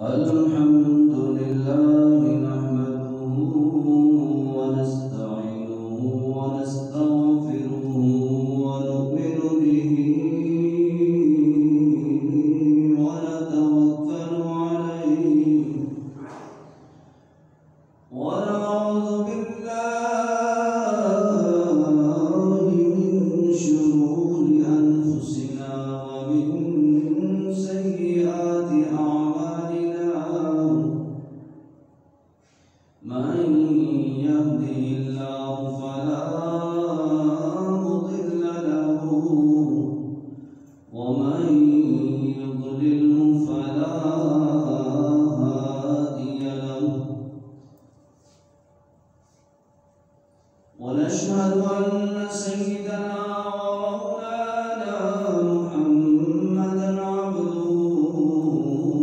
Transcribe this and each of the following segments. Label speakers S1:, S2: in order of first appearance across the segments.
S1: الحمد لله نحمده ونستعينه ونستغفره ونؤمن به ونتوكل عليه ونعوذ بالله من شرور أنفسنا ومن سيئات أعمالنا من يهده الله فلا مضل له ومن يضلله فلا هادي له ونشهد أن سيدنا ومولانا محمدا عبده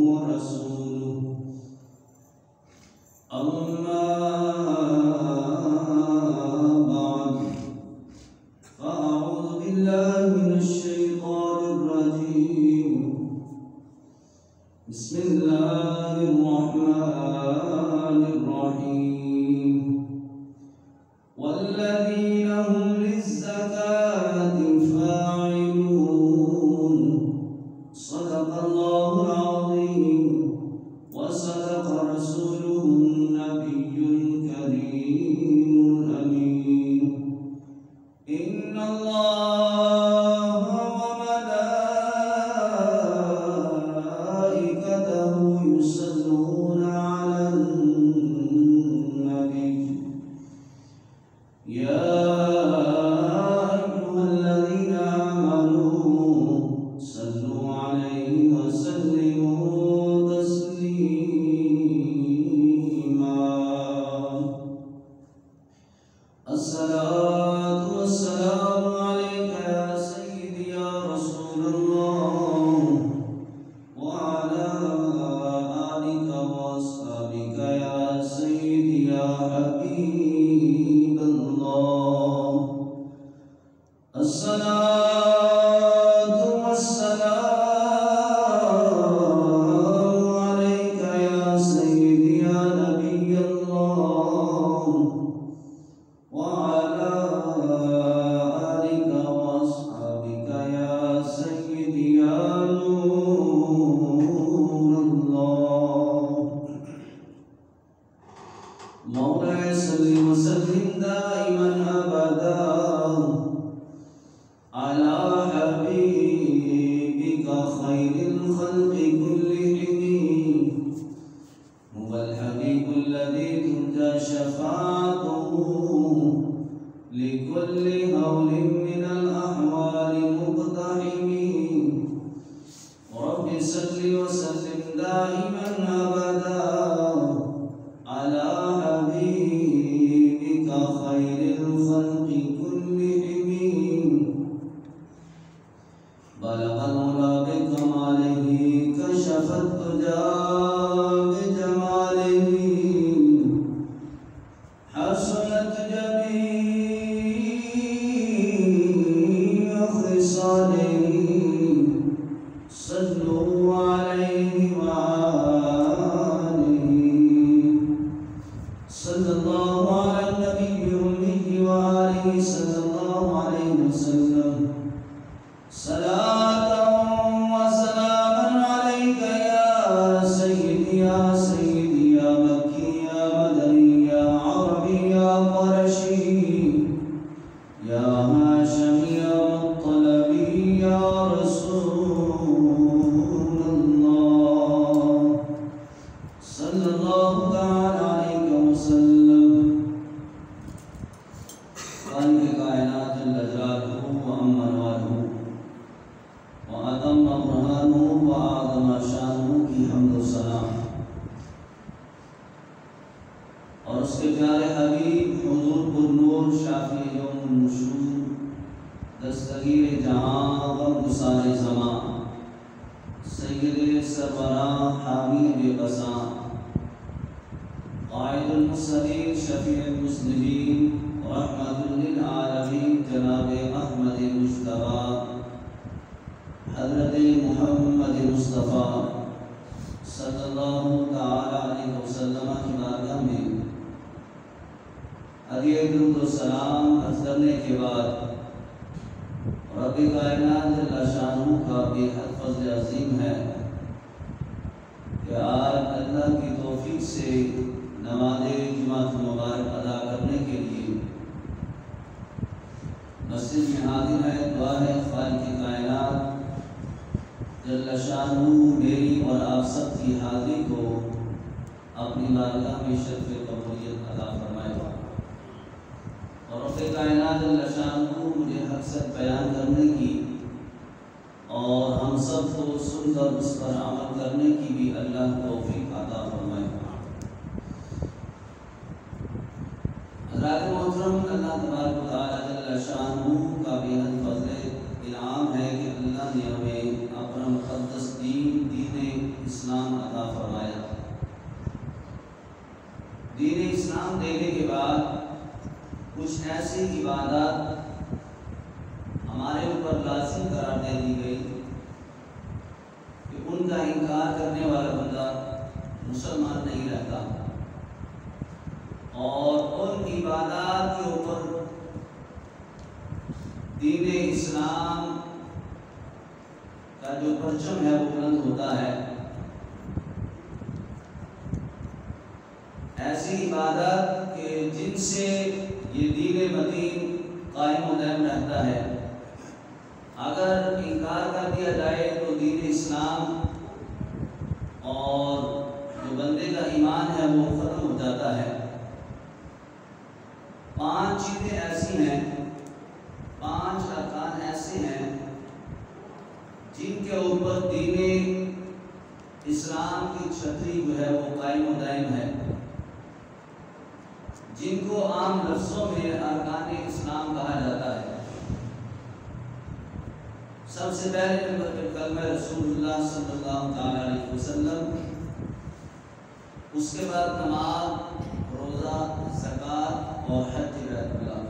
S1: ورسوله أما بعد فأعوذ بالله من الشيطان الرجيم بسم الله الرحمن الرحيم والذين هم للزكاة فاعلون صدق الله العظيم وصدق رسوله النبي الكريم الأمين إن الله وملائكته يصلون على النبي يا أيها الذين آمنوا صلوا عليه وسلموا تسليما الصلاة والسلام عليك يا سيدي يا رسول الله وعلى آلك وأصحابك يا سيدي يا حبيب الله الصلاة والسلام عليك يا سيدي يا نبي الله وعلى آلك وأصحابك يا سيدي يا نور الله مولاي صل وسلم دائما أبدا على حبيبك خير الخلق كلهم هو الحبيب الذي ترجى شفاعته لكل هول من الأحوال مقتحم رب صل وسلم دائما أبدا على حبيبك خير الخلق كلهم بلغ المولى بكماله كشف الدجى بجماله حسنت جميع خصاله صلوا عليه وآله صلى الله على النبي الأمي وآله صلى الله عليه وسلم صلاة وسلاما عليك يا سيدي يا سيدي يا مكي يا مدني يا عربي يا قرشي يا هاشمي يا مطلبي يا رسول الله صلى الله تعالى عليك وسلم خالق کائنات جل جلالہ وعمر والہ وأتم برهانه وأعظم شانه کی حمد و ثنا اور اس کے پیارے حبیب حضور پرنور شافی یوم النشور دستگیر جہاں غم گسار زماں سید سربراہ حامی بے قصاں قائد المرسلین شفیع المذنبین رحمت للعالمین جناب احمد مجتبی حضرت محمد مصطفیٰ صلی اللہ تعالی علیہ وسلم کی بارگاہ میں ہدیہ درود و سلام عرض کرنے کے بعد رب کائنات جل شانہ کا بے حد فضل عظیم ہے کہ آج اللہ کی توفیق سے نماز جمعہ مبارک ادا کرنے کے لیے مسجد میں حاضر ہے۔ دعا ہے خالق کائنات جل شانہ میری اور آپ سب کی حاضری کو اپنی بارگاہ میں شرف قبولیت عطا فرمائے اور رب کائنات جل شانہ مجھے حق سچ بیان کرنے کی اور ہم سب کو سن کر اس پر عمل کرنے کی بھی اللہ توفیق عطا فرمائے۔ حضرات محترم، اللہ تبارک و تعالی جل شانہ کا بے حد فضل انعام ہے کہ اللہ نے ہمیں اپنا مقدس دین اسلام عطا فرمایا۔ دین اسلام دینے کے بعد کچھ ایسی عبادات ہمارے اوپر لازم قرار دے دی گئی کہ ان کا انکار کرنے والا بندہ مسلمان نہیں رہتا، اور ان عبادات کے اوپر دین اسلام کا جو پرچم ہے وہ بلند ہوتا ہے۔ ایسی عبادت کہ جن سے یہ دین متین قائم و دائم رہتا ہے، اگر انکار کر دیا جائے تو دین اسلام اور جو بندے کا ایمان ہے وہ ختم ہو جاتا ہے۔ 5 چیزیں ایسی ہیں، 5 ارکان ایسے ہیں جن کے اوپر دین اسلام کی چھتری جو ہے وہ قائم و دائم ہے، جن کو عام لفظوں میں ارکان اسلام کہا جاتا ہے۔ سب سے پہلے نمبر پہ کلمہ رسول اللہ صلی اللہ تعالی علیہ وسلم، اس کے بعد نماز، روزہ، زکوٰۃ اور حج بیت اللہ۔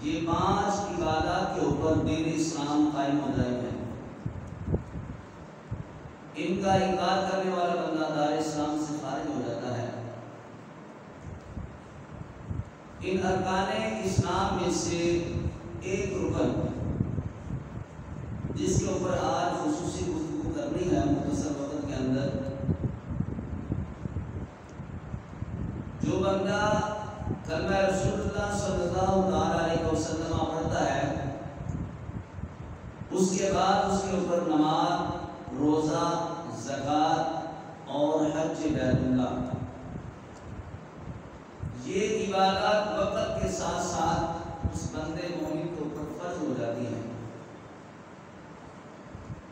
S1: یہ 5 عبادات کے اوپر دین اسلام قائم و دائم ہے۔ ان کا انکار کرنے والا بندہ دار اسلام سے خارج ہو جاتا ہے۔ ان ارکان اسلام میں سے ایک رکن جس کے اوپر آج خصوصی گفتگو کرنی ہے مختصر وقت کے اندر، جو بندہ کلمہ رسول اللہ صلی اللہ علیہ وسلم پڑھتا ہے، اس کے بعد اس کے اوپر نماز، روزہ، زکوٰۃ اور حج بیت اللہ، یہ عبادات وقت کے ساتھ ساتھ اس بندے مومن کے اوپر فرض ہو جاتی ہیں۔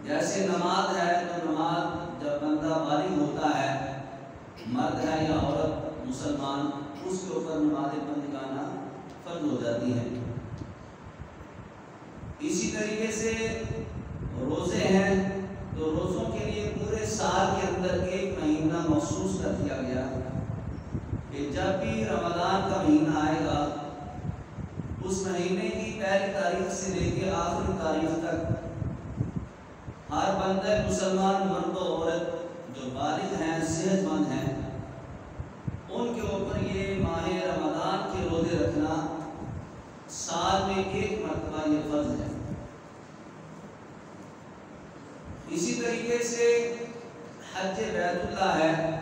S1: جیسے نماز ہے تو نماز جب بندہ بالغ ہوتا ہے، مرد ہے یا عورت مسلمان، اس کے اوپر نماز پڑھنا فرض ہو جاتی ہے۔ اسی طریقے سے روزے ہیں تو روزوں کے لیے پورے سال کے اندر ایک مہینہ مخصوص کر دیا گیا کہ جب بھی رمضان کا مہینہ آئے گا، اس مہینے کی پہلی تاریخ سے لے کے آخری تاریخ تک ہر بندہ مسلمان مرد و عورت جو بالغ ہیں، صحت مند ہیں، ان کے اوپر یہ ماہ رمضان کے روزے رکھنا سال میں ایک مرتبہ یہ فرض ہے۔ اسی طریقے سے حج بیت اللہ ہے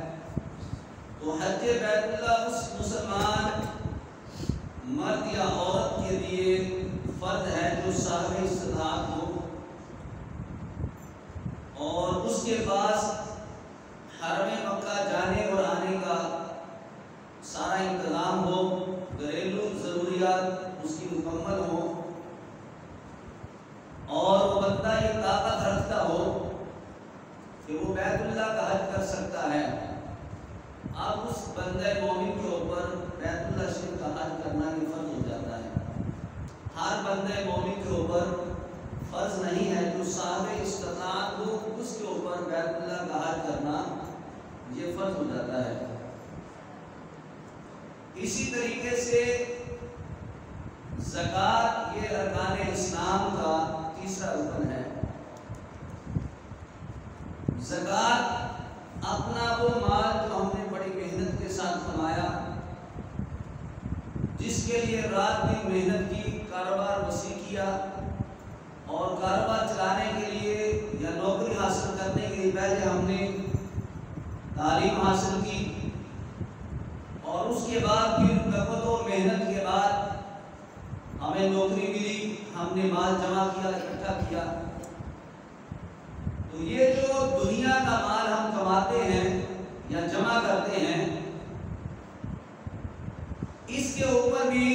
S1: تو حج بیت اللہ اس مسلمان مرد یا عورت کے لیے فرض ہے جو صاحب استطاعت ہو اور اس کے پاس حرم مکہ جانے اور آنے کا سارا انتظام ہو، گھریلو ضروریات اس کی مکمل ہو، اور وہ بندہ یہ طاقت رکھتا ہو کہ وہ بیت اللہ کا حج کر سکتا ہے۔ اب اس بندہ مومن کے اوپر بیت اللہ شریف کا حج کرنا یہ فرض ہو جاتا ہے۔ ہر بندہ مومن کے اوپر فرض نہیں ہے، جو صاحب استطاعت ہو اس کے اوپر بیت اللہ کا حج کرنا یہ فرض ہو جاتا ہے۔ اسی طریقے سے زکوٰۃ یہ ارکان اسلام کا تیسرا رکن ہے۔ زکات اپنا وہ مال جو ہم نے بڑی محنت کے ساتھ کمایا، جس کے لیے رات دن محنت کی، کاروبار وسیع کیا، اور کاروبار چلانے کے لیے یا نوکری حاصل کرنے کے لیے پہلے ہم نے تعلیم حاصل کی، اور اس کے بعد پھر وقت و محنت کے بعد ہمیں نوکری ملی، ہم نے مال جمع کیا، اکٹھا کیا. تو یہ جو دنیا کا مال ہم کماتے ہیں یا جمع کرتے ہیں، اس کے اوپر بھی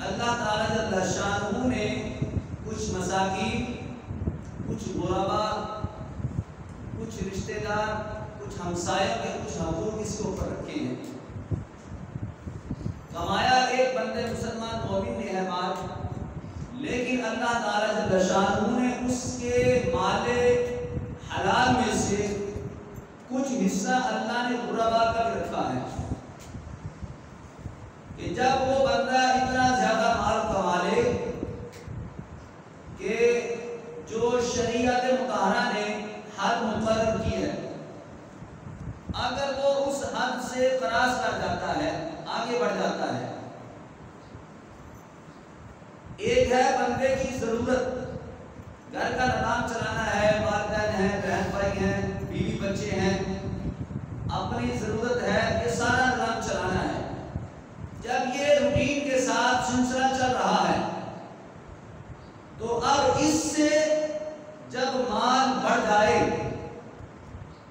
S1: اللہ تعالیٰ جل شانہ نے کچھ مساکین، کچھ غربا، کچھ رشتہ دار، کچھ ہمسایوں کے کچھ حقوق اس کے اوپر رکھے ہیں. کمایا ایک بندے مسلمان مومن نے ہے مال، لیکن اللہ تعالیٰ جل شانہ نے اس کے مال حلال میں سے کچھ حصہ اللہ نے غربا کا بھی رکھا ہے کہ جب وہ بندہ اتنا زیادہ مال کما لے کہ جو شریعت مطہرہ نے حد مقرر کی ہے، اگر وہ اس حد سے کراس کر جاتا ہے، آگے بڑھ جاتا ہے. ایک ہے بندے کی ضرورت، گھر کا نظام چلانا ہے، والدین ہیں، بہن بھائی ہیں، بیوی بچے ہیں، اپنی ضرورت ہے، یہ سارا نظام چلانا ہے. جب یہ روٹین کے ساتھ سلسلہ چل رہا ہے تو اب اس سے جب مال بڑھ جائے،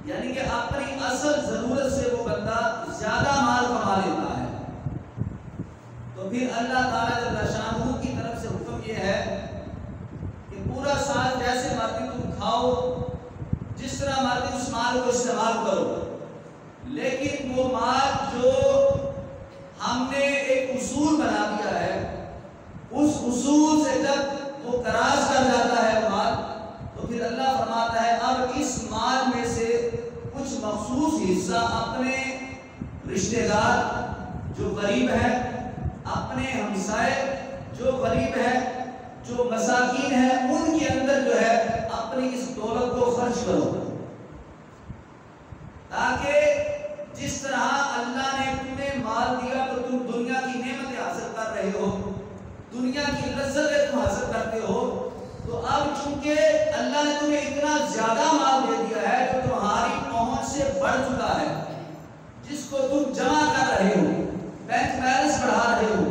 S1: یعنی کہ اپنی اصل ضرورت سے وہ بندہ زیادہ مال کما لیتا ہے، تو پھر اللہ تعالیٰ جل شانہ کی طرف سے حکم یہ ہے کہ پورا سال جیسے مرضی تم کھاؤ، جس طرح مرضی اس مال کو استعمال کرو، لیکن وہ مال جو ہم نے ایک اصول بنا دیا ہے، اس اصول سے جب وہ کراس کر جاتا ہے مال، تو پھر اللہ فرماتا ہے اب اس مال میں سے کچھ مخصوص حصہ اپنے رشتہ دار جو غریب ہے، اپنے ہمسائے جو غریب ہے، جو مساکین ہیں، ان کے اندر جو ہے اپنی اس دولت کو خرچ کرو، تاکہ جس طرح اللہ نے تمہیں مال دیا تو تم دنیا کی نعمتیں حاصل کر رہے ہو، دنیا کی لذتیں تم حاصل کرتے ہو، تو اب چونکہ اللہ نے تمہیں اتنا زیادہ مال دے دیا ہے جو تمہاری پہنچ سے بڑھ چکا ہے، جس کو تم جمع کر رہے ہو، بینک بیلنس بڑھا رہے ہو،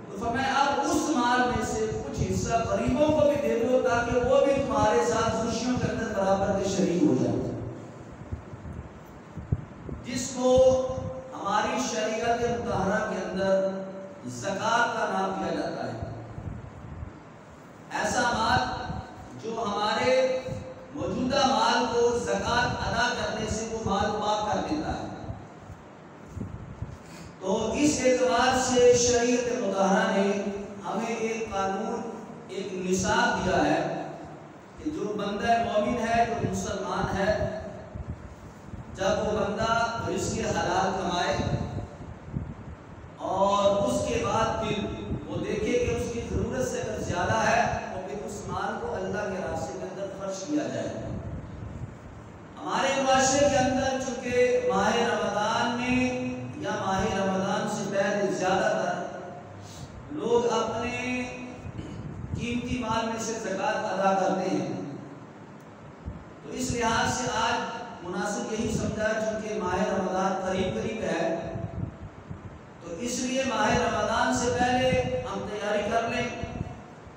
S1: تو فرمایا اب اس مال میں سے کچھ حصہ غریبوں کو بھی دے دو تاکہ وہ بھی تمہارے ساتھ خوشیوں کے اندر برابر کے شریک ہو جائیں، جس کو ہماری شریعت مطہرہ کے اندر زکوٰۃ کا نام دیا جاتا ہے. ایسا مال جو ہمارے موجودہ مال کو زکوٰۃ ادا کرنے سے وہ مال پاک کر دیتا ہے. تو اس اعتبار سے شریعت مطہرہ نے ہمیں ایک قانون، ایک نصاب دیا ہے کہ جو بندہ مومن ہے، جو مسلمان ہے، جب وہ بندہ رزق حلال کمائے اور اس کے بعد پھر وہ دیکھے کہ اس کی ضرورت سے اگر زیادہ ہے تو پھر اس مال کو اللہ کے راستے کے اندر خرچ کیا جائے. ہمارے معاشرے کے اندر چونکہ ماہ رمضان میں یا ماہ رمضان سے پہلے زیادہ تر لوگ اپنے قیمتی مال میں سے زکوٰۃ ادا کرتے ہیں، تو اس لحاظ سے آج مناسب یہی سمجھا چونکہ ماہ رمضان قریب ہے، تو اس لیے ماہ رمضان سے پہلے ہم تیاری کر لیں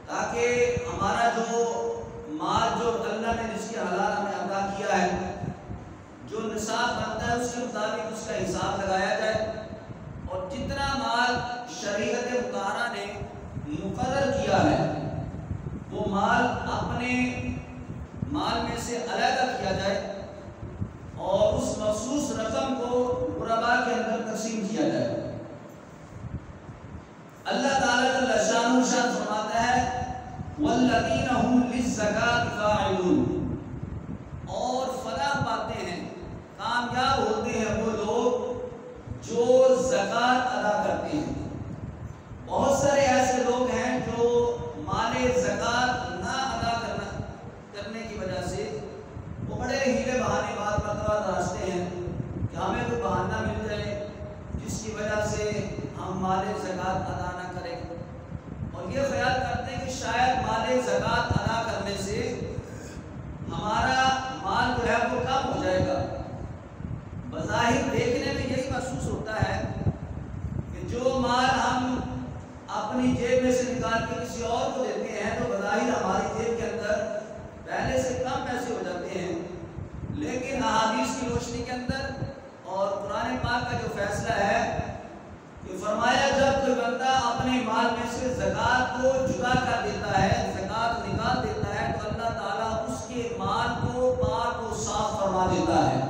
S1: تاکہ ہمارا جو مال جو اللہ نے رزق حلال ہمیں عطا کیا ہے، جو نصاب بنتا ہے اس کے مطابق اس کا حساب لگایا جائے، اور جتنا مال شریعت مطہرہ نے مقرر کیا ہے وہ مال اپنے مال میں سے علیحدہ کیا جائے اور اس مخصوص رقم کو غربا کے اندر تقسیم کیا جائے. اللہ تعالیٰ جل شانہ فرماتا ہے وَالَّذِينَ هُمْ لیکن احادیث کی روشنی کے اندر اور قرآن پاک کا جو فیصلہ ہے کہ فرمایا جب کوئی بندہ اپنے مال میں سے زکوٰۃ کو جدا کر دیتا ہے، زکوٰۃ نکال دیتا ہے، تو اللہ تعالیٰ اس کے مال کو پاک و صاف فرما دیتا ہے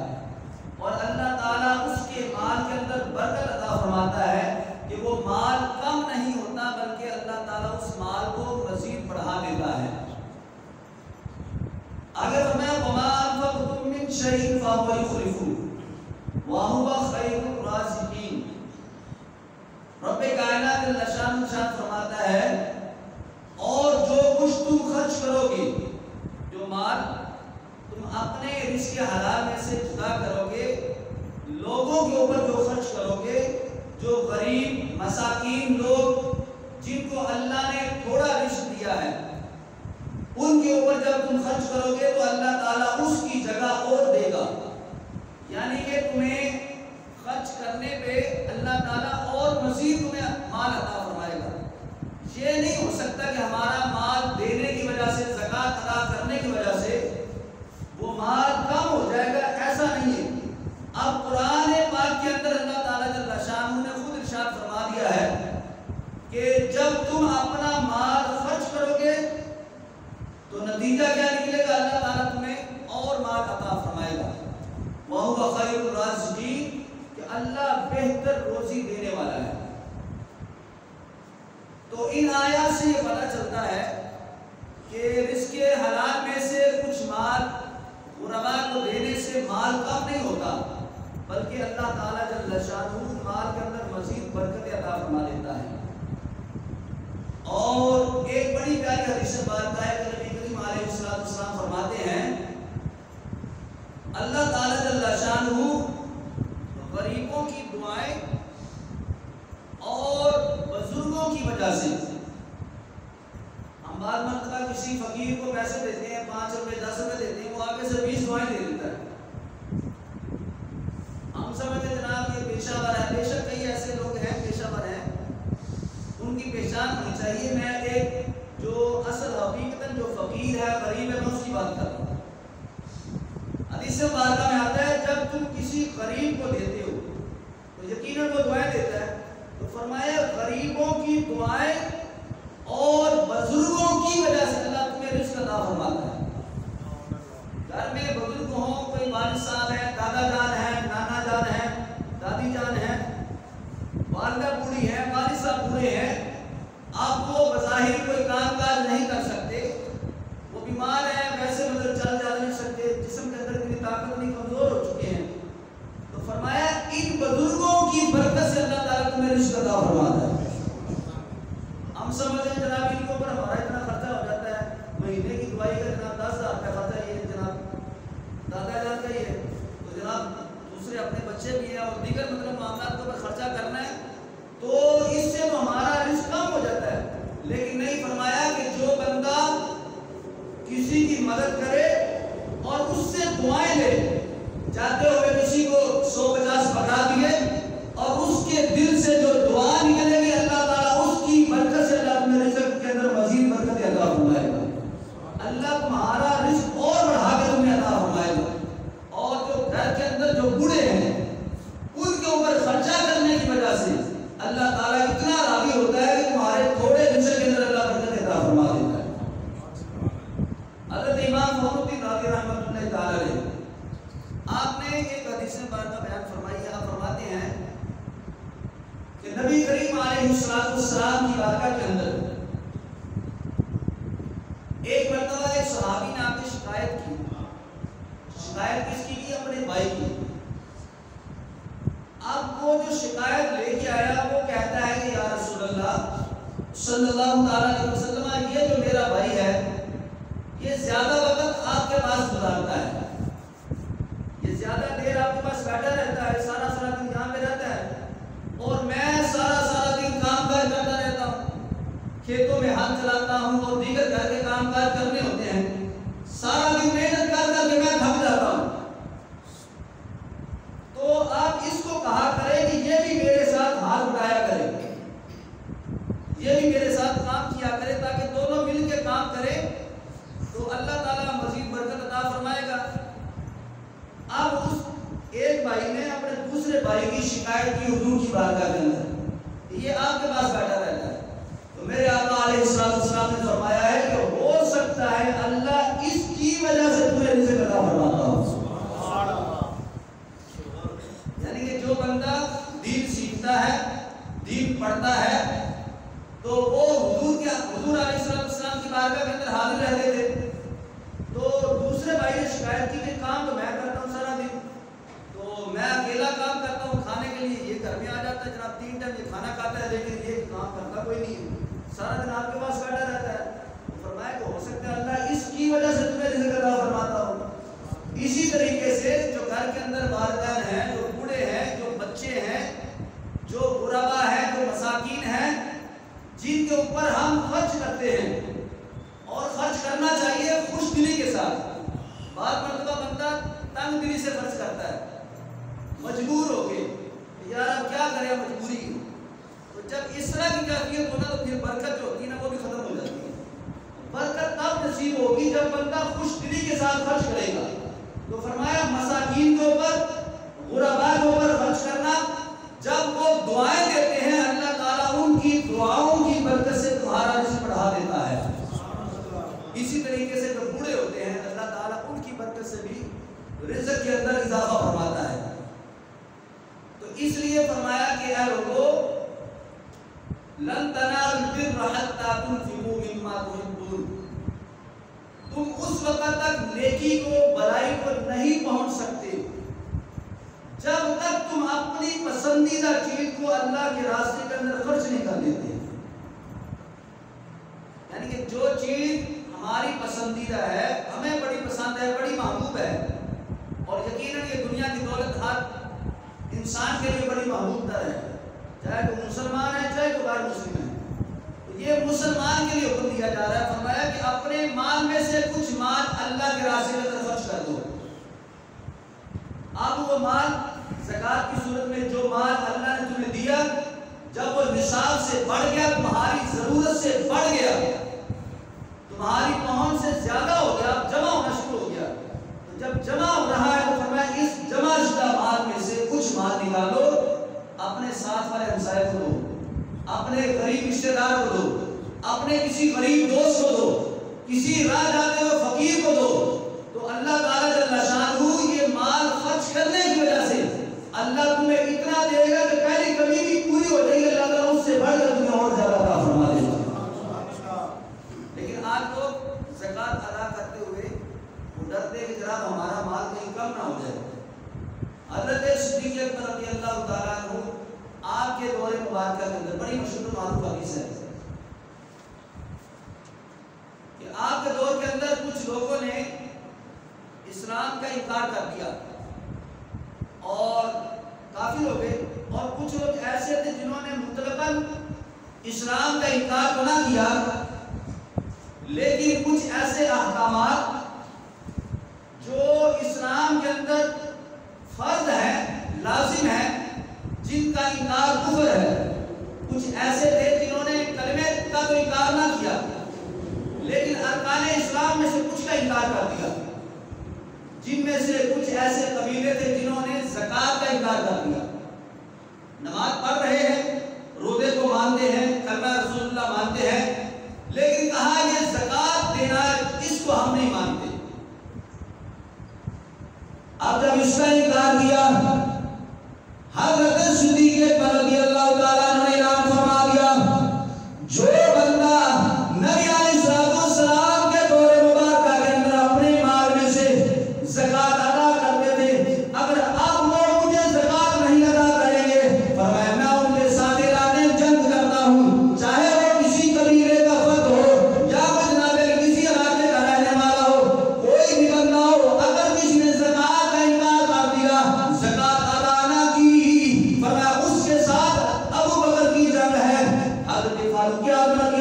S1: اور اللہ تعالیٰ اس کے مال کے اندر برکت عطا فرماتا ہے کہ وہ مال کم نہیں ہوتا بلکہ اللہ تعالیٰ اس مال کو مزید بڑھا دیتا ہے۔ اگر فرمایا وَمَا أَنفَقْتُم مِّن شَيْءٍ فَهُوَ يُخْلِفُهُ وَهُوَ خَيْرُ الرَّازِقِينَ۔ رب کائنات جل شانہ فرماتا ہے اور جو کچھ تم خرچ کرو گے، جو مال تم اپنے رزق حلال میں سے جدا کرو گے، لوگوں کے اوپر جو خرچ کرو گے، جو غریب مساکین لوگ جن کو اللہ نے تھوڑا رزق دیا ہے ان کے اوپر جب تم خرچ کرو گے تو اللہ تعالیٰ اس کی جگہ اور دے گا، یعنی کہ تمہیں خرچ کرنے پہ اللہ تعالیٰ اور مزید تمہیں مال عطا فرمائے گا۔ یہ نہیں ہو سکتا کہ ہمارا مال دینے کی وجہ سے، زکوٰۃ ادا کرنے کی وجہ سے وہ مال کم ہو جائے گا، ایسا نہیں ہے۔ اب قرآن پاک کے اندر اللہ تعالیٰ جل شانہ نے خود ارشاد فرما دیا ہے کہ جب تم اپنا مال خرچ کرو گے تو نتیجہ کیا نکلے گا؟ اللہ تعالیٰ تمہیں اور مال عطا فرمائے گا۔ وَهُوَ خَيْرُ الرَّازِقِينَ، کہ اللہ بہتر روزی دینے والا ہے۔ تو ان آیات سے یہ پتہ چلتا ہے کہ رزق حلال میں سے کچھ مال غرباء کو دینے سے مال کم نہیں ہوتا بلکہ اللہ تعالیٰ جل شانہ مال کے اندر مزید برکت عطا فرما دیتا ہے۔ اور ایک بڑی پیاری حدیث مبارکہ ہے کہ نبی کریم علیہ السلام فرماتے ہیں اللہ تعالیٰ جل شانہ غریبوں کی دعائیں اور بزرگوں کی وجہ سے، ہم بعض مرتبہ کسی فقیر کو پیسے دیتے ہیں، 5 روپے 10 روپے دیتے ہیں، وہ آگے سے 20 دعائیں دے دیتا ہے۔ ہم سمجھتے ہیں جناب یہ پیشہ ور ہے، بے شک کئی ایسے لوگ ہیں پیشہ ور ہیں، ان کی پہچان ہونی چاہیے۔ میں ایک جو اصل حقیقتاً جو فقیر ہے، غریب ہے، میں اس کی بات کر رہا ہوں۔ حدیث مبارکہ میں آتا ہے جب تم کسی غریب کو دیتے ہو تو یقیناً وہ دعائیں دیتا ہے، تو فرمایا غریبوں کی دعائیں اور بزرگوں کی وجہ سے اللہ تمہیں رزق عطا فرماتا ہے۔ گھر میں بزرگ ہوں، کوئی والد صاحب ہیں، دادا جان ہیں، نانا جان ہیں، دادی جان ہیں، والدہ بوڑھی ہیں، والد صاحب بوڑھے ہیں، آپ وہ بظاہر کوئی کام کاج نہیں کر سکتے، وہ بیمار ہیں، ویسے مطلب چل جا نہیں سکتے، جسم کے اندر اتنی طاقت نہیں، کمزور ہو چکے ہیں، تو فرمایا ان بزرگوں کی برکت سے اللہ تعالیٰ تمہیں رزق عطا فرماتا ہے۔ ہم سمجھتے ہیں جناب ان کے اوپر ہمارا اتنا خرچہ ہو جاتا ہے، مہینے کی دوائی کا جناب 10,000 روپے خرچہ یہ جناب دادا جان کا ہی ہے، تو جناب دوسرے اپنے بچے بھی ہیں اور دیگر مطلب معاملات کے اوپر خرچہ کرنا ہے، تو اس سے تو ہمارا رزق کم ہو جاتا ہے۔ لیکن نہیں، فرمایا کہ جو بندہ کسی کی مدد کرے اور اس سے دعائیں لے، جاتے ہوئے کسی کو 150 بکرا دیے اور اس کے دل سے جو دعا نکلے گی اللہ تعالیٰ اس کی برکت سے اللہ تمہیں رزق کے اندر مزید برکت عطا فرمائے گا، اللہ تمہارا رزق اور بڑھا کے تمہیں عطا فرمائے گا۔ اور جو گھر کے اندر جو بوڑھے ہیں ان کے اوپر خرچہ کرنے کی وجہ سے اللہ تعالیٰ اتنا راضی ہوتا ہے کہ تمہارے تھوڑے رزق کے اندر اللہ برکت عطا فرما دیتا ہے۔ حضرت امام فخرالدین رازی رحمۃ اللہ تعالیٰ علیہ آپ نے ایک حدیث مبارکہ بیان فرمائی ہے، آپ فرماتے ہیں کہ نبی کریم علیہ السلام کی بارگاہ کے اندر ایک مرتبہ ایک صحابی نے آپ کی شکایت کی۔ شکایت کس کی کی؟ اپنے بھائی کی۔ اب وہ جو شکایت لے کے آیا وہ کہتا ہے کہ یا رسول اللہ صلی اللہ تعالیٰ علیہ وسلم، یہ جو میرا بھائی ہے یہ زیادہ وقت آپ کے پاس گزارتا ہے، یہ زیادہ دیر آپ کے پاس بیٹھا رہتا ہے، سارا دن یہاں پہ رہتا ہے، اور میں سارا دن کام کاج کرتا رہتا ہوں، کھیتوں میں ہل چلاتا ہوں اور دیگر گھر کے کام کاج کرنے ہوتے ہیں، سارا دن محنت کر کے میں تھک جاتا ہوں، تو آپ اس کو کہا کریں کہ یہ بھی میرے ساتھ ہاتھ اٹھایا کرے، یہ بھی میرے ساتھ کام کیا کرے، تاکہ دونوں مل کے کام کریں تو اللہ تعالیٰ بھائی کی شکایت کی حضور کی بارگاہ کے اندر، یہ آپ کے پاس بیٹھا رہتا ہے، تو میرے آقا علیہ السلام نے فرمایا ہے کہ ہو سکتا ہے اللہ اس کی وجہ سے تمہیں رزق عطا فرماتا ہو۔ یعنی کہ جو بندہ دین سیکھتا ہے، دین پڑھتا ہے، تو وہ حضور علیہ السلام کی بارگاہ کے اندر حاضر رہتے تھے، تو دوسرے بھائی نے شکایت کی کہ کام تو میں کرتا ہوں سارا دن، تو میں اکیلا کام کرتا ہوں، کھانے کے لیے یہ گھر میں آ جاتا ہے، جناب 3 ٹائم یہ کھانا کھاتا ہے، لیکن یہ کام کرتا کوئی نہیں ہے، سارا دن آپ کے پاس بیٹھا رہتا ہے۔ فرمایا کہ ہو سکتا ہے اللہ اس کی وجہ سے تمہیں رزق عطا فرماتا ہو۔ اسی طریقے سے جو گھر کے اندر والدین ہیں، جو بوڑھے ہیں، جو بچے ہیں، جو غربا ہیں، جو مساکین ہیں، جن کے اوپر ہم خرچ کرتے ہیں، اور خرچ کرنا چاہیے خوش دلی کے ساتھ۔ بعض مرتبہ بندہ تنگ دلی سے خرچ کرتا ہے، مجبور ہو کے، یار اب کیا کرے، مجبوری ہے، تو جب اس طرح کی کیفیت ہونا تو پھر برکت جو ہوتی ہے نا وہ بھی ختم ہو جاتی ہے۔ برکت تب نصیب ہوگی جب بندہ خوش دلی کے ساتھ خرچ کرے گا۔ تو فرمایا مساکین کے اوپر، غرباء کے اوپر خرچ کرنا، جب وہ دعائیں دیتے ہیں اللہ تعالیٰ ان کی دعاؤں کی برکت سے تمہارا رزق بڑھا دیتا ہے۔ اسی طریقے سے جو بوڑھے ہوتے ہیں اللہ تعالیٰ ان کی برکت سے بھی رزق کے اندر اضافہ فرماتا ہے۔ تو اس لیے فرمایا کہ اے لوگو لن تنالوا البر حتى تنفقوا مما تحبون، تم اس وقت تک نیکی کو، بلائی کو نہیں پہنچ سکتے جب تک تم اپنی پسندیدہ چیز کو اللہ کے راستے کے اندر خرچ نہیں کر دیتے۔ یعنی کہ جو چیز ہماری پسندیدہ ہے، ہمیں بڑی پسند ہے، بڑی محبوب ہے، اور یقیناً یہ دنیا کی دولت ہر انسان کے لیے بڑی محبوب تر ہے، چاہے وہ مسلمان ہے چاہے وہ غیر مسلم ہے۔ تو یہ مسلمان کے لیے حکم دیا جا رہا ہے، فرمایا کہ اپنے مال میں سے کچھ مال اللہ کے راستے کے اندر خرچ کر دو۔ اب وہ مال زکات کی صورت میں جو مال اللہ نے تمہیں دیا، جب وہ نصاب سے بڑھ گیا، تمہاری ضرورت سے بڑھ گیا، تمہاری پہنچ سے زیادہ ہو گیا، جمع ہونا شروع ہو گیا، تو جب جمع ہو رہا ہے تو فرمایا اس جمع شدہ مال میں سے کچھ مال نکالو، اپنے ساتھ والے ہمسائے کو دو، اپنے غریب رشتہ دار کو دو، اپنے کسی غریب دوست کو دو، کسی راہ جاتے ہوئے فقیر کو دو، تو اللہ تعالیٰ جل شانہ یہ مال خرچ کرنے کی وجہ سے اللہ تمہیں اتنا دے گا کہ پہلی کمی بھی پوری ہو جائے گی، اللہ تعالیٰ اس سے بڑھ کر تمہیں اور زیادہ عطا فرما دے گا۔ لیکن آج لوگ زکات ادا کرتے ہوئے وہ ڈرتے کہ جناب ہمارا مال کہیں کم نہ ہو جائے۔ حضرت صدیق اکبر رضی اللہ تعالیٰ عنہ آپ کے دور مبارکہ کے اندر بڑی مشہور معروف حدیث ہے کہ آپ کے دور کے اندر کچھ لوگوں نے اسلام کا انکار کر دیا، اور کافر ہو گئے، اور کچھ لوگ ایسے تھے جنہوں نے مطلقاً اسلام کا انکار تو نہ کیا، لیکن کچھ ایسے احکامات جو اسلام کے اندر فرض ہے، لازم ہے، جن کا انکار کفر ہے، کچھ ایسے تھے جنہوں نے کلمے کا تو انکار نہ کیا، لیکن ارکان اسلام میں سے کچھ کا انکار کر دیا، جن میں سے کچھ ایسے قبیلے تھے جنہوں نے زکات کا انکار کر دیا۔ نماز پڑھ رہے ہیں، روزے کو مانتے ہیں، کلمہ رسول اللہ مانتے ہیں، لیکن کہا یہ زکات دینا اس کو ہم نہیں مانتے۔ اب جب اس کا انکار کیا، حضرت صدیق اکبر رضی اللہ تعالیٰ عنہ نے اعلان فرما دیا، جو بندہ نبی علیہ السلام کے دور مبارکہ کے اندر اپنے مال میں سے زکات ادا کرتے تھے، اگر اب وہ مجھے زکات نہیں ادا کریں گے، فرمایا میں ان کے ساتھ اعلان جنگ کرتا ہوں، چاہے وہ کسی قبیلے کا فرد ہو یا جناب کسی علاقے کا رہنے والا ہو، کوئی بھی بندہ ہو، اگر کسی نے زکات کا انکار کر دیا، زکات ادا نہ کی، فرمایا اس کے ساتھ ابو بکر کی جنگ ہے۔ حضرت فاروق اعظم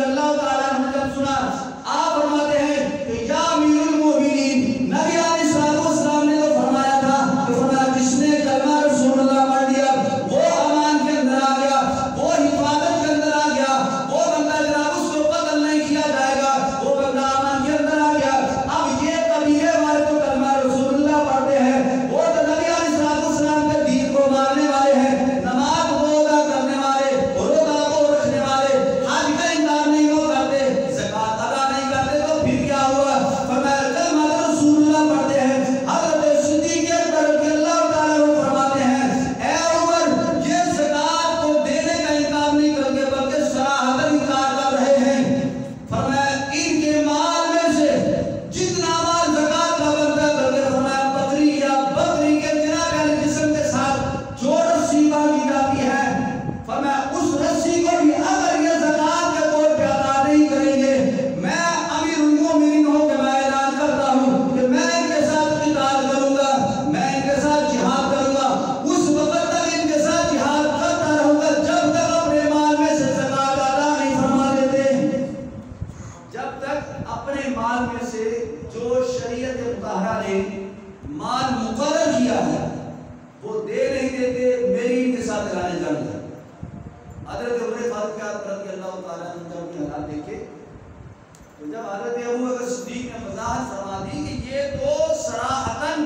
S1: مطہرہ نے مال مقرر کیا ہے وہ دے نہیں دیتے، میری ان کے ساتھ لانے جان ہے۔ حضرت عمر فاروق اعظم رضی اللہ تعالیٰ عنہ جب اپنے حالات دیکھے تو جب حضرت ابوبکر صدیق نے وضاحت فرما دی کہ یہ تو صراحتاً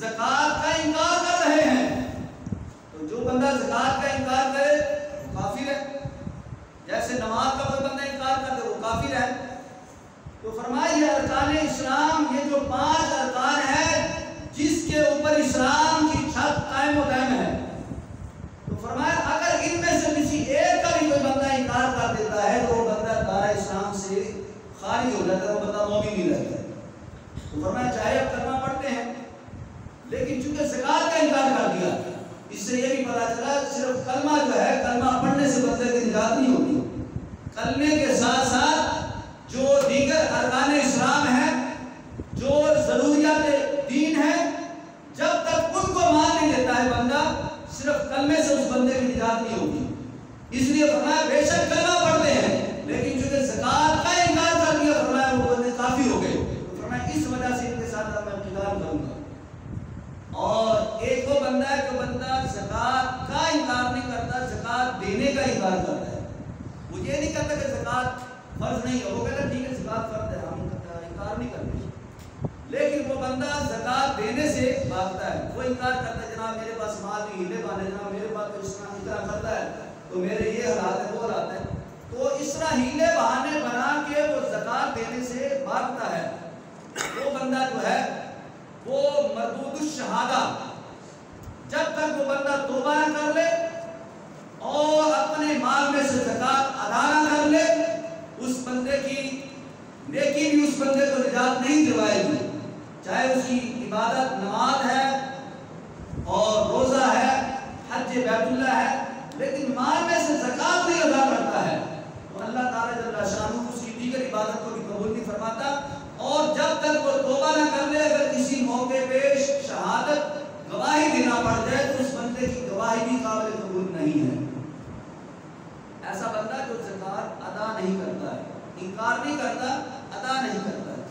S1: زکوٰۃ کا انکار کر رہے ہیں، تو جو بندہ زکوٰۃ کا انکار کرے وہ کافر ہے، جیسے نماز کا کوئی بندہ انکار کر دے وہ کافر ہے۔ تو فرمایا یہ ارکان اسلام، یہ جو 5 ارکان ہیں جس کے اوپر اسلام کی چھت قائم و دائم ہے، تو فرمایا اگر ان میں سے کسی ایک کا بھی کوئی بندہ انکار کر دیتا ہے تو وہ بندہ دائرہ اسلام سے خارج ہو جاتا ہے، وہ بندہ مومن نہیں رہتا ہے۔ تو فرمایا چاہے اب کلمہ پڑھتے ہیں لیکن چونکہ زکوٰۃ کا انکار کر دیا، اس سے یہ بھی پتا چلا صرف کلمہ جو ہے، کلمہ پڑھنے سے بندے کی نجات نہیں ہوتی، کلمے کے ساتھ ساتھ جو دیگر ارکان اسلام ہیں، جو ضروریات دین ہیں، جب تک ان کو مان نہیں لیتا ہے بندہ، صرف کلمے سے اس بندے کی نجات نہیں ہوگی۔ اس لیے فرمایا بے شک کلمہ پڑھتے ہیں لیکن چونکہ زکوٰۃ کا انکار کر دیا، فرمایا وہ بندے کافر ہو گئے۔ تو فرمایا اس وجہ سے ان کے ساتھ میں قتال کروں گا۔ اور ایک وہ بندہ ہے جو بندہ زکوٰۃ کا انکار نہیں کرتا، زکوٰۃ دینے کا انکار کرتا ہے، وہ یہ نہیں کہتا کہ زکوٰۃ فرض نہیں ہے، وہ کہتا ٹھیک ہے زکوٰۃ فرض ہے، ہم انکار نہیں کرتے، لیکن وہ بندہ زکوٰۃ دینے سے بھاگتا ہے، وہ انکار کرتا ہے جناب میرے پاس مال نہیں، ہیلے بہانے جناب میرے پاس تو اس طرح کرتا ہے تو میرے یہ حالات ہے وہ حالات ہے، تو اس طرح ہیلے بہانے بنا کے وہ زکوٰۃ دینے سے بھاگتا ہے، وہ بندہ جو ہے وہ مردود الشہادہ، جب تک وہ بندہ توبہ نہ کر لے اور اپنے مال میں سے زکوٰۃ ادا نہ کر لے، اس بندے کی نیکی بھی اس بندے کو نجات نہیں دلوائے گی، چاہے اس کی عبادت نماز ہے اور روزہ ہے، حج بیت اللہ ہے، لیکن مال میں سے زکوٰۃ نہیں ادا کرتا ہے تو اللہ تعالیٰ جل شانہ اس کی دیگر عبادت کو بھی قبول نہیں فرماتا، اور جب تک وہ توبہ نہ کر لے، اگر کسی موقع پہ شہادت گواہی دینا پڑ جائے تو اس بندے کی گواہی بھی قابل قبول نہیں ہے۔ ایسا بندہ جو زکوٰۃ ادا نہیں کرتا ہے، انکار نہیں کرتا، ادا نہیں کرتا ہے،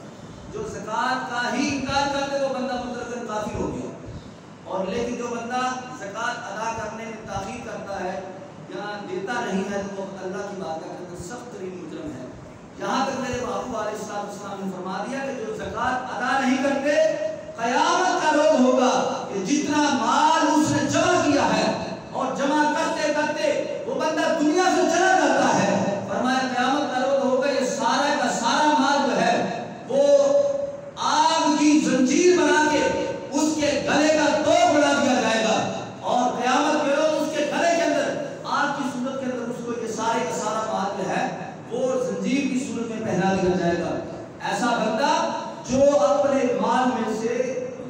S1: جو زکوٰۃ کا ہی انکار کرتے وہ بندہ مطلقاً کافر ہو گیا، اور لیکن جو بندہ زکوٰۃ ادا کرنے میں تاخیر کرتا ہے یا دیتا نہیں ہے تو وہ اللہ کی بارگاہ کے اندر سخت ترین مجرم ہے۔ یہاں تک میرے محبوب علیہ السلام نے فرما دیا کہ جو زکوٰۃ ادا نہیں کرتے قیامت کا روز ہوگا کہ جتنا مال اس نے جمع کیا ہے اور جمع کرتے کرتے وہ بندہ دنیا سے چلا جاتا ہے، فرمایا قیامت کا روز ہوگا یہ سارا کا سارا مال جو ہے وہ آگ کی زنجیر بنا کے اس کے گلے کا توق بنا دیا جائے گا، اور قیامت کے روز اس کے گلے کے اندر آگ کی صورت کے اندر اس کو یہ سارے کا سارا مال جو ہے وہ زنجیر کی صورت میں پہنا دیا جائے گا۔ ایسا بندہ جو اپنے مال میں سے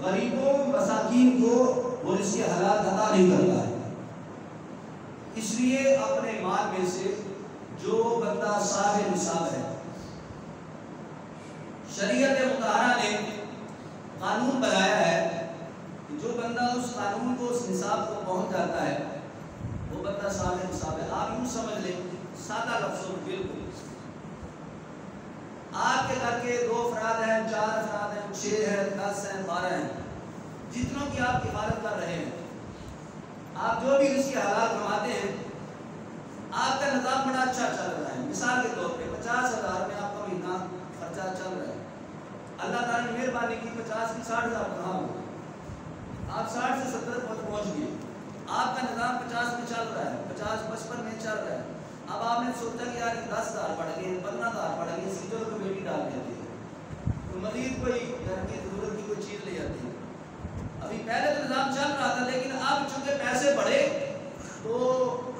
S1: غریبوں مساکین کو وہ اس کے حالات عطا نہیں کرتا ہے، اس لیے اپنے مال میں سے جو بندہ صاحب نصاب ہے، شریعت مطہرہ نے قانون بنایا ہے کہ جو بندہ اس قانون کو اس نصاب کو پہنچ جاتا ہے وہ بندہ صاحب نصاب ہے۔ آپ یوں سمجھ لیں سادہ لفظوں میں، بالکل آپ کے گھر کے 2 افراد ہیں، 4 افراد ہیں، 6 ہیں، 10 ہیں، 12 ہیں، جتنوں کی آپ کفالت کر رہے ہیں، آپ جو بھی اس کے حالات کماتے ہیں، آپ کا نظام بڑا اچھا چل رہا ہے، مثال کے طور پہ 50,000 میں آپ کا مہینہ خرچہ چل رہا ہے، اللہ تعالیٰ نے مہربانی کی 50 کی 60,000 کہاں ہو، آپ 60 سے 70 پہنچ گئے، آپ کا نظام 50 میں چل رہا ہے، 50-55 میں چل رہا ہے، اب آپ نے سوچا کہ یار 10,000 پڑ گئے، 15,000 پڑ گئے، سیٹوں کو بیٹی ڈال دیتی ہے تو مزید کوئی گھر کی ضرورت کی کوئی چیز لے جاتی ہے۔ ابھی پہلے تو نظام چل رہا تھا، لیکن اب چونکہ پیسے بڑھے تو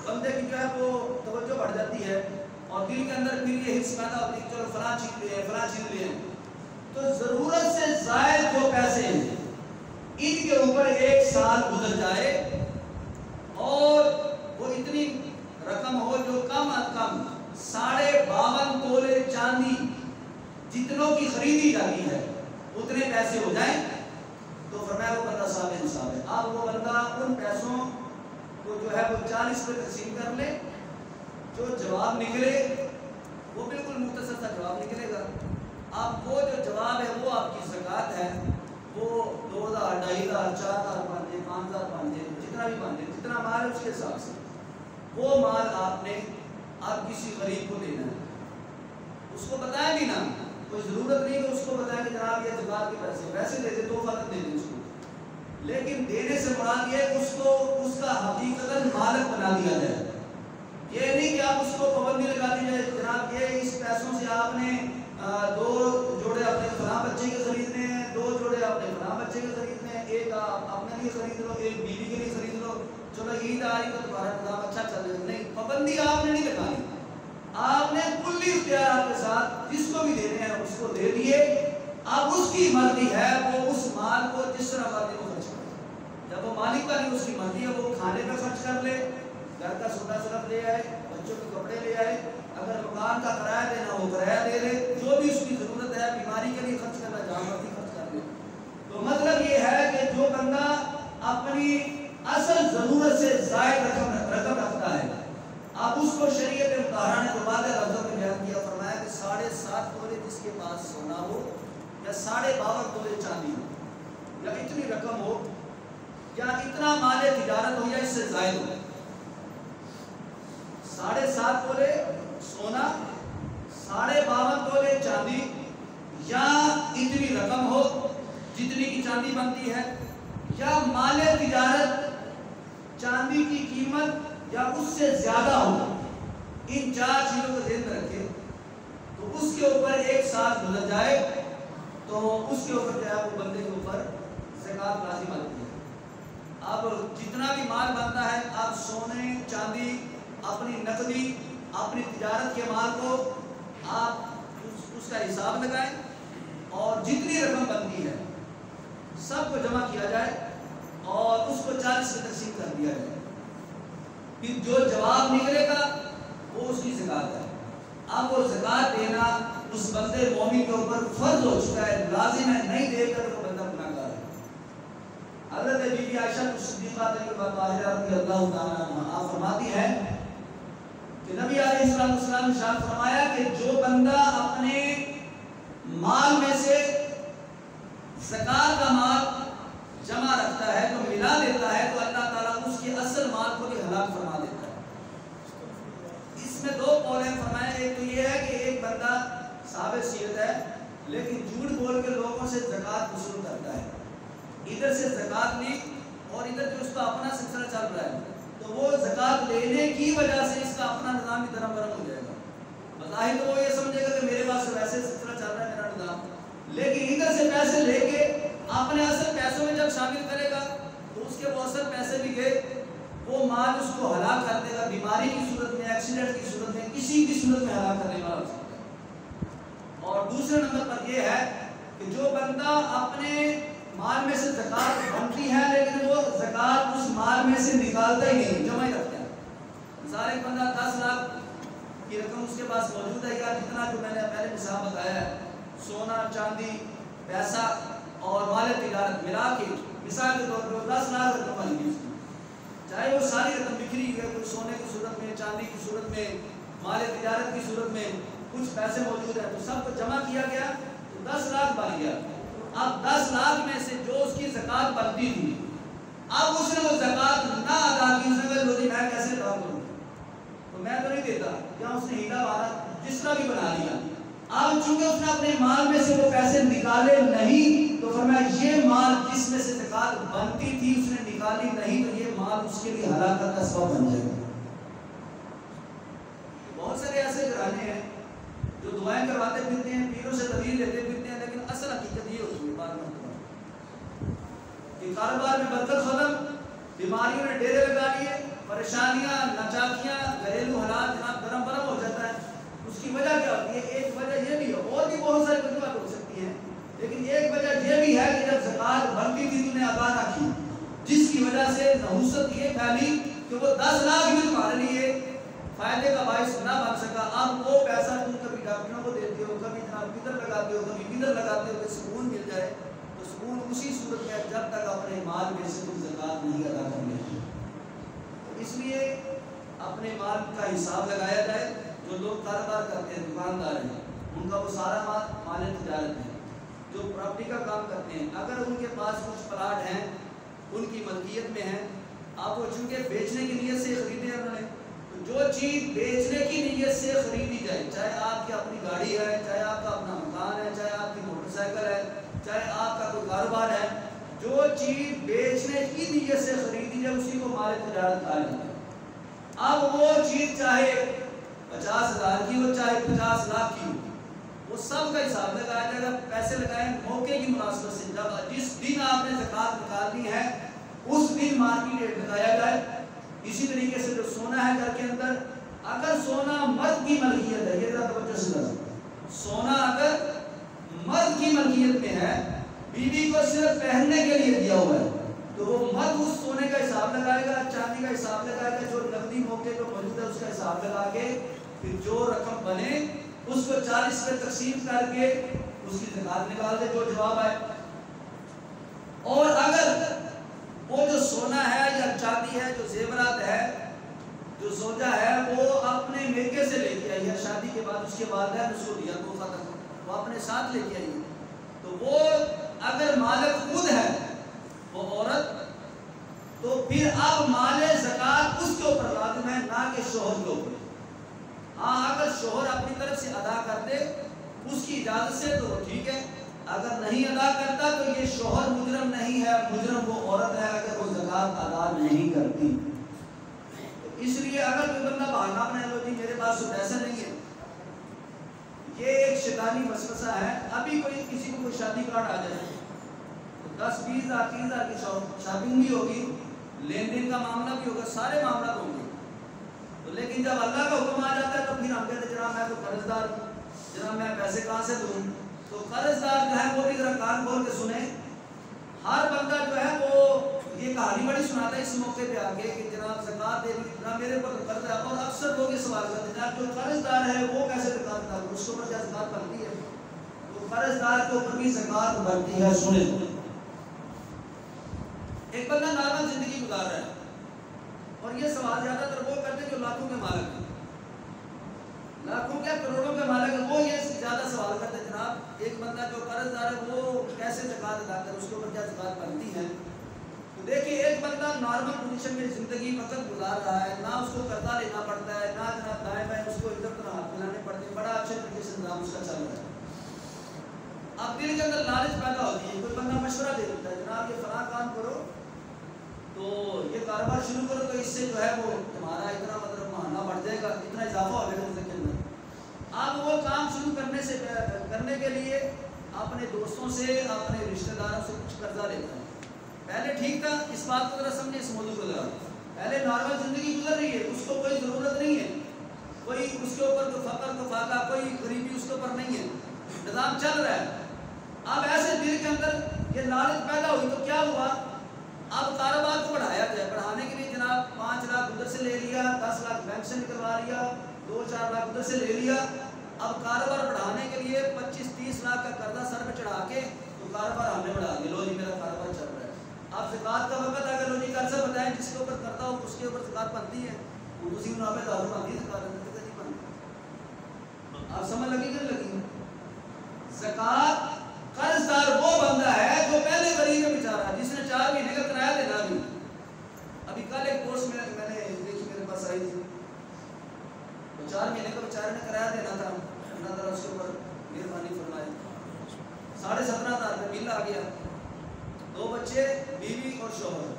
S1: بندے کی جو ہے وہ توجہ بڑھ جاتی ہے اور دل کے اندر پھر یہ حص پیدا ہوتی ہے چلو فلاں چیز لے فلاں چیز لے، تو ضرورت سے زائد جو پیسے ہیں ان کے اوپر 1 سال گزر جائے اور وہ اتنی رقم ہو جو کم از کم 52.5 تولے چاندی جتنوں کی خریدی جاتی ہے اتنے پیسے ہو جائیں تو فرمایا وہ بندہ صاحب نصاب ہے۔ اب وہ بندہ ان پیسوں کو جو ہے وہ 40 پہ تقسیم کر لے، جو جواب نکلے وہ بالکل مختصر سا جواب نکلے گا، اب وہ جو جواب ہے وہ آپ کی زکوٰۃ ہے، 3000 4000 بن جائے 5000 بن جائے جتنا بھی بن جائے جتنا مال ہے اس کے حساب سے وہ مال آپ نے اب کسی غریب کو دینا ہے. اس کو بتائیں بھی نا, کوئی ضرورت نہیں کہ اس کو بتائیں کہ جناب یہ زکات کے پیسے دے دے تو فقط دے دیں اس کو, لیکن دینے سے مراد یہ کہ اس کو اس کا حقیقتاً مالک بنا دیا جائے. یہ نہیں کہ آپ اس کو پابندی لگا دی جائے جناب یہ اس پیسوں سے آپ نے 2 جوڑے اپنے فلاں بچے کے خریدنے ہیں, 2 جوڑے اپنے فلاں بچے کے خریدنے ہیں, ایک آپ اپنے لیے خرید لو, ایک بیوی کے لیے خرید لو, چلو عید آ رہی تو تمہارا نظام اچھا چل رہا ہے. نہیں, پابندی آپ نے نہیں لگانی, آپ نے کلی اختیارات کے ساتھ جس کو بھی دینے ہیں اس کو دے دیے. اب اس کی مرضی ہے وہ اس مال کو جس طرح مرضی کو خرچ کرے. جب وہ مالک کا نہیں اس کی مرضی ہے وہ کھانے پہ خرچ کر لے, گھر کا سودا سلف لے آئے, بچوں کے کپڑے لے آئے, اگر مکان کا کرایہ دینا وہ کرایہ دے لے, جو بھی اس کی ضرورت ہے بیماری کے لیے خرچ کرنا جہاں مرضی خرچ کر لے. تو مطلب یہ ہے کہ جو بندہ اپنی اصل ضرورت سے زائد رقم رکھتا ہے, اب اس کو شریعت مطہرہ نے تو واضح لفظوں میں بیان کیا, فرمایا کہ 7.5 تولے جس کے پاس سونا ہو یا 52.5 تولے چاندی ہو یا اتنی رقم ہو یا اتنا مال تجارت ہو یا اس سے زائد ہو, 7.5 تولے سونا 52.5 تولے چاندی یا اتنی رقم ہو جتنی کی چاندی بنتی ہے, یا مال تجارت چاندی کی قیمت یا اس سے زیادہ ہو. ان 4 چیزوں کو ذہن میں رکھے تو اس کے اوپر 1 سال گزر جائے تو اس کے اوپر جو ہے وہ بندے کے اوپر زکات لازم آتی ہے. اب جتنا بھی مال بنتا ہے آپ سونے چاندی اپنی نقدی اپنی تجارت کے مال کو آپ اس کا حساب لگائیں اور جتنی رقم بنتی ہے سب کو جمع کیا جائے اور اس کو 40 میں تقسیم کر دیا جائے. پھر جو جواب نکلے گا وہ اس کی زکات ہے. اب وہ زکات دینا اس بندے مومن کے اوپر فرض ہو چکا ہے, لازم ہے, نہیں دے کر وہ بندہ گناہگار ہے. حضرت بی بی عائشہ صدیقہ رضی اللہ تعالیٰ عنہا آپ فرماتی ہیں کہ نبی علیہ السلام نے ارشاد فرمایا کہ جو بندہ اپنے مال میں سے زکات کا مال جمع رکھتا ہے تو ملا دیتا ہے تو اللہ تعالیٰ اس کے اصل مال کو بھی ہلاک فرما دیتا ہے. اس میں 2 قول ہیں فرمایا, ایک تو یہ ہے کہ ایک بندہ صاحب سیرت ہے لیکن جھوٹ بول کے لوگوں سے زکات وصول کرتا ہے, ادھر سے زکات لی اور ادھر جو اس کا اپنا سلسلہ چل رہا ہے تو وہ زکات لینے کی وجہ سے اس کا اپنا نظام بھی درم برم ہو جائے گا. بظاہر تو وہ یہ سمجھے گا کہ میرے پاس ویسے سلسلہ چل رہا ہے میرا نظام, لیکن ادھر سے پیسے لے کے اپنے اصل پیسوں میں جب شامل کرے گا تو اس کے وہ اصل پیسے بھی گئے, وہ مال اس کو ہلاک کر دے گا, بیماری کی صورت میں, ایکسیڈنٹ کی صورت میں, کسی بھی صورت میں ہلاک کرنے والا ہو سکتا ہے. اور دوسرے نمبر پر یہ ہے کہ جو بندہ اپنے مال میں سے زکات بنتی ہے لیکن وہ زکات اس مال میں سے نکالتا ہی نہیں, جمع ہی رکھتا ہے. مثال ایک بندہ 10 لاکھ کی رقم اس کے پاس موجود ہے یا جتنا جو میں نے پہلے مثال بتایا ہے, سونا چاندی پیسہ اور مال تجارت ملا کے مثال کے طور پر 10 لاکھ رقم بن گئی, چاہے وہ ساری رقم بکھری ہے, کوئی سونے کی صورت میں, چاندی کی صورت میں, مال تجارت کی صورت میں کچھ پیسے موجود ہیں تو سب کو جمع کیا گیا تو 10 لاکھ بن گیا. اب 10 لاکھ میں سے جو اس کی زکات بنتی تھی اب اس نے وہ زکات نہ ادا کی, اس نے کہا میں کیسے ادا کروں تو میں تو نہیں دیتا, یا اس نے ہیلا بہانا جس طرح بھی بنا لیا. اب چونکہ اس نے اپنے مال میں سے وہ پیسے نکالے نہیں تو فرمایا یہ مال جس میں سے زکات بنتی تھی اس نے نکالی نہیں تو یہ مال اس کے لیے ہلاکت کا سبب بن جائے گا. بہت سارے ایسے گھرانے ہیں جو دعائیں کرواتے پھرتے ہیں, پیروں سے تدبیر لیتے پھرتے ہیں, لیکن اصل حقیقت یہ ہوتی ہے بعد میں کہ کاروبار میں برکت ختم, بیماریوں نے ڈیرے لگا لیے, پریشانیاں ناچاکیاں گھریلو حالات جناب گرم برم ہو جاتا ہے. اس کی وجہ کیا ہوتی ہے؟ ایک وجہ یہ بھی ہے, اور بھی بہت ساری وجوہات ہو سکتی ہیں, لیکن ایک وجہ یہ بھی ہے کہ جب زکات بنتی تھی تو نے ادا نہ کی, جس کی وجہ سے نحوست یہ پھیلی کہ وہ 10 لاکھ بھی تمہارے لیے فائدے کا باعث نہ بن سکا. اب وہ پیسہ تم کبھی ڈاکٹروں کو دیتے ہو, کبھی جناب کدھر لگاتے ہو, کبھی کدھر لگاتے ہو کہ سکون مل جائے, تو سکون اسی صورت میں جب تک اپنے مال میں سے تم زکات نہیں ادا کر لیتے. اس لیے اپنے مال کا حساب لگایا جائے. جو لوگ کاروبار کرتے ہیں, دکاندار ہیں, ان کا وہ سارا مال تجارت ہے. جو پراپرٹی کا کام کرتے ہیں, اگر ان کے پاس کچھ پلاٹ ہیں ان کی ملکیت میں ہے. آپ وہ چونکہ بیچنے کی نیت سے خریدے انہوں نے، تو جو چیز بیچنے کی نیت سے خریدی جائے، چاہے آپ کی اپنی گاڑی ہے، چاہے آپ کا اپنا مکان ہے، چاہے آپ کی موٹر سائیکل ہے، چاہے آپ کا کوئی کاروبار ہے، جو چیز بیچنے کی نیت سے خریدی جائے اسی کو مال تجارت کہا جاتا ہے. اب وہ چیز چاہے 50,000 کی ہو چاہے 50 لاکھ کی ہو، وہ سب کا حساب لگایا جائے گا. پیسے لگائیں موقع کی مناسبت سے، جب جس دن آپ نے زکوٰۃ نکالنی ہے اس دن مارکیٹ ریٹ لگایا جائے. اسی طریقے سے جو سونا ہے گھر کے اندر، اگر سونا مرد کی ملکیت ہے، یہ ذرا توجہ سے سنیں، سونا اگر مرد کی ملکیت میں ہے، بیوی کو صرف پہننے کے لیے دیا ہوا ہے، تو وہ مرد اس سونے کا حساب لگائے گا، چاندی کا حساب لگائے گا، جو نقدی موقع پہ موجود ہے اس کا حساب لگا کے پھر جو رقم بنے اس کو 40 پہ تقسیم کر کے اس کی زکوٰۃ نکال دے جو جواب آئے. اور اگر وہ جو سونا ہے یا چاندی ہے، جو زیورات ہے، جو زوجہ ہے، وہ اپنے میکے سے لے کے آئی ہے، شادی کے بعد اس کے والدین اس کو دیا تحفہ تک، وہ اپنے ساتھ لے کے آئی ہے، تو وہ اگر مالک خود ہے وہ عورت، تو پھر اب مال زکوٰۃ اس کے اوپر لازم ہے، نہ کہ شوہر کے اوپر. ہاں اگر شوہر اپنی طرف سے ادا کر دے اس کی اجازت سے تو ٹھیک ہے، اگر نہیں ادا کرتا تو یہ شوہر مجرم نہیں ہے، مجرم وہ عورت ہے اگر وہ زکوٰۃ ادا نہیں کرتی. تو اس لیے اگر کوئی بندہ بہانا بنائے لو جی میرے پاس تو پیسہ نہیں ہے، یہ ایک شیطانی وسوسہ ہے. ابھی کوئی کسی کو کوئی شادی کارڈ آ جائے، 10-20 ہزار 30 ہزار کی شاپنگ بھی ہوگی، لین دین کا معاملہ بھی ہوگا، سارے معاملات ہوں گے، لیکن جب اللہ کا حکم آ جاتا ہے تو پھر ہم کہتے ہیں جناب میں تو قرض دار ہوں، جناب میں پیسے کہاں سے دوں. تو قرض دار جو ہے وہ بھی ذرا کان کھول کے سنیں. ہر بندہ جو ہے وہ یہ کہانی بڑی سناتا ہے اس موقع پہ آگے کہ جناب زکوٰۃ دے دی، جناب میرے اوپر تو قرض ہے. اور اکثر لوگ یہ سوال کرتے ہیں جناب جو قرض دار ہے وہ کیسے زکوٰۃ ادا کرے، اس کے اوپر کیا زکوٰۃ بنتی ہے؟ تو قرض دار کے اوپر بھی زکوٰۃ بنتی ہے. سنیں، ایک بندہ نارمل زندگی گزار رہا ہے، اور یہ سوال زیادہ تر وہ کرتے ہیں جو لاکھوں کے مالک ہیں، لاکھوں کیا کروڑوں کے مالک ہیں، وہ یہ زیادہ سوال کرتے ہیں جناب ایک بندہ جو قرض دار ہے وہ کیسے زکوٰۃ ادا کرے، اس کے اوپر کیا زکوٰۃ بنتی ہے. تو دیکھیے ایک بندہ نارمل پوزیشن میں زندگی وقت گزار رہا ہے، نہ اس کو قرضہ لینا پڑتا ہے، نہ جناب دائیں بائیں اس کو ادھر ادھر ہاتھ ملانے پڑتے ہیں، بڑا اچھے طریقے سے نظام اس کا چل رہا ہے. اب دل کے اندر لالچ پیدا ہوتی ہے، کوئی بندہ مشورہ دے دیتا ہے جناب یہ فلاں کام کرو، تو یہ کاروبار شروع کرو، تو اس سے جو ہے وہ تمہارا اتنا مطلب مہانہ بڑھ جائے گا، اتنا اضافہ ہو جائے گا اس کے اندر. اب وہ کام شروع کرنے کے لیے اپنے دوستوں سے اپنے رشتہ داروں سے کچھ قرضہ لیتا ہے. پہلے ٹھیک تھا، اس بات کو ذرا سمجھے، اس موضوع کو ذرا، پہلے نارمل زندگی گزر رہی ہے، اس کو کوئی ضرورت نہیں ہے، کوئی اس کے اوپر کوئی فقر کو فاقہ، کوئی غریبی اس کے اوپر نہیں ہے، نظام چل رہا ہے. اب ایسے دل کے اندر یہ لالچ پیدا ہوئی تو کیا ہوا، اب کاروبار کو بڑھایا جائے. بڑھانے کے لیے جناب 5 لاکھ ادھر سے لے لیا، 10 لاکھ بینک سے نکلوا لیا، 2-4 لاکھ ادھر سے لے لیا. اب کاروبار بڑھانے کے لیے 25-30 لاکھ کا قرضہ سر پہ چڑھا کے تو کاروبار ہم نے بڑھا دیا، لو جی میرا کاروبار چل رہا ہے. اب زکوٰۃ کا وقت آ گیا، لو جی قرضہ بتائیں جس کے اوپر کرتا ہو اس کے اوپر زکوٰۃ بنتی ہے، اسی منافع دار بنتی ہے، زکوٰۃ نہیں بنتی. آپ سمجھ لگی کہ لگی؟ زکوٰۃ قرض دار وہ بندہ ہے جو پہلے غریب ہے بیچارہ، جس نے 4 مہینے کا کرایہ دینا بھی. ابھی کل ایک پوسٹ میں نے دیکھی، میرے پاس آئی تھی، تو 4 مہینے کا بیچارے نے کرایہ دینا تھا، اللہ تعالیٰ اس کے اوپر مہربانی فرمائے. 17,500 کا بل آ گیا، 2 بچے، بیوی اور شوہر.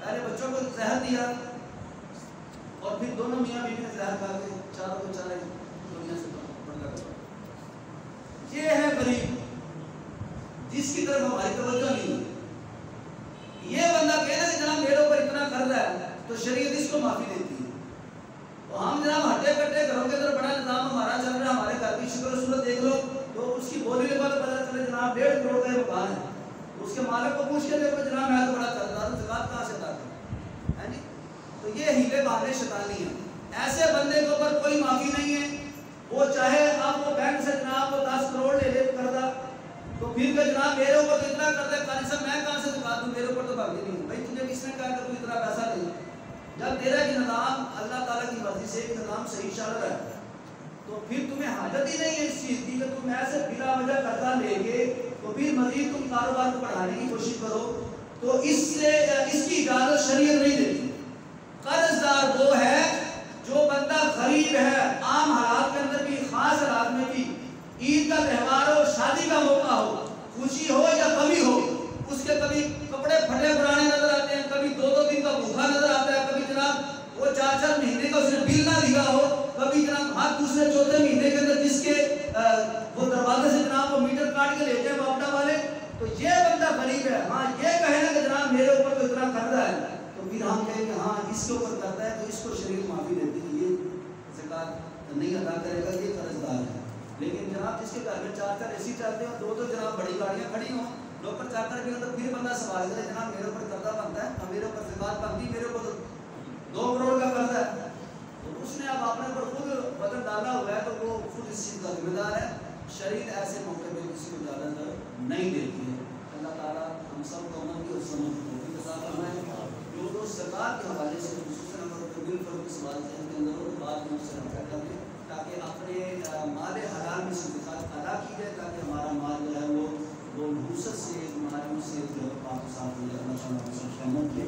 S1: پہلے بچوں کو زہر دیا اور پھر دونوں میاں بیوی نے زہر کھا کے چاروں کو چارے دنیا سے پردہ کرا. یہ ہے غریب جس کی طرف ہماری توجہ نہیں ہے. یہ بندہ کہنا کہ جناب میرے اوپر اتنا قرض ہے تو شریعت اس کو معافی دیتی ہے. تو ہم جناب ہٹے کٹے گھروں کے اندر بڑا نظام ہمارا چل رہا ہے، ہمارے گھر کی شکل و صورت دیکھ لو تو اس کی بولی کے بعد پتہ چلے جناب 1.5 کروڑ کا مکان ہے، اس کے مالک کو پوچھ کے دیکھو جناب میں تو بڑا قرضدار ہوں، زکوٰۃ کہاں سے ادا کروں، ہے جی. تو یہ ہیلے بہانے شیطانی ہیں. ایسے بندے کے اوپر کوئی معافی نہیں ہے. وہ چاہے اب وہ بینک سے جناب وہ 10 کروڑ لے لے قرضہ، تو پھر کہ جناب میرے اوپر تو اتنا قرض ہے، قاری صاحب میں کہاں سے زکوٰۃ دوں، میرے اوپر تو بھاگی نہیں. بھائی تجھے کس نے کہا کہ تو اتنا پیسہ دے؟ جب تیرا کہ نظام اللہ تعالیٰ کی مرضی سے نظام صحیح چل رہا ہے تو پھر تمہیں حاجت ہی نہیں ہے اس چیز کی کہ تم ایسے بلا وجہ قرضہ لے کے تو پھر مزید تم کاروبار کو بڑھانے کی کوشش کرو. تو اس کی اجازت شریعت نہیں دیتی۔ قرض دار وہ ہے جو بندہ غریب ہے، عام حالات کے اندر بھی، خاص حالات میں بھی، عید کا تہوار ہو، شادی کا موقع ہو، خوشی ہو یا کمی ہو، اس کے کبھی کپڑے پھٹے پرانے نظر آتے ہیں، کبھی 2 دن کا بھوکا نظر آتا ہے، کبھی جناب وہ 4 مہینے کا اس نے بل نہ دیا ہو، کبھی جناب ہر دوسرے چوتھے مہینے کے اندر جس کے وہ دروازے سے جناب وہ میٹر کاٹ کے لیتے ہیں باپٹا والے، تو یہ بندہ غریب ہے۔ ہاں یہ کہے نا کہ جناب میرے اوپر تو اتنا قرضہ ہے، تو پھر ہم کہیں کہ ہاں اس کے اوپر قرضہ ہے تو اس کو شریعت معافی دیتی ہے، یہ زکات نہیں ادا کرے گا، یہ قرض دار ہے۔ لیکن جناب جس کے گھر میں 4 اے سی چلتے ہیں، 2 جناب بڑی گاڑیاں کھڑی ہوں، نوکر چاکر بھی ہوں، تو پھر بندہ سوال کرے جناب میرے اوپر قرضہ بنتا ہے، میرے اوپر زکات بنتی، میرے اوپر 2 کروڑ کا قرضہ ہے، تو اس نے اب اپنے اوپر خود وزن ڈالا ہوا ہے، تو وہ خود اس چیز کا ذمہ دار ہے۔ شریعت ایسے موقع پہ کسی کو اجازت نہیں دیتی ہے۔ اللہ تعالیٰ ہم سب کو عمل کی اور سمجھ کو عطا فرمائے۔ جو زکات کے حوالے سے خصوصاً اگر بل فروخت کے سوال ذہن کے اندر ہو تو بات مجھ سے رابطہ کر دیں، تاکہ اپنے مال حلال میں سے زکات ادا کی جائے، تاکہ ہمارا مال جو ہے وہ نحوست سے، ہمارے سے جو ہے پاک صاف ہو جائے۔ اللہ تعالیٰ ہم سب کو عمل کی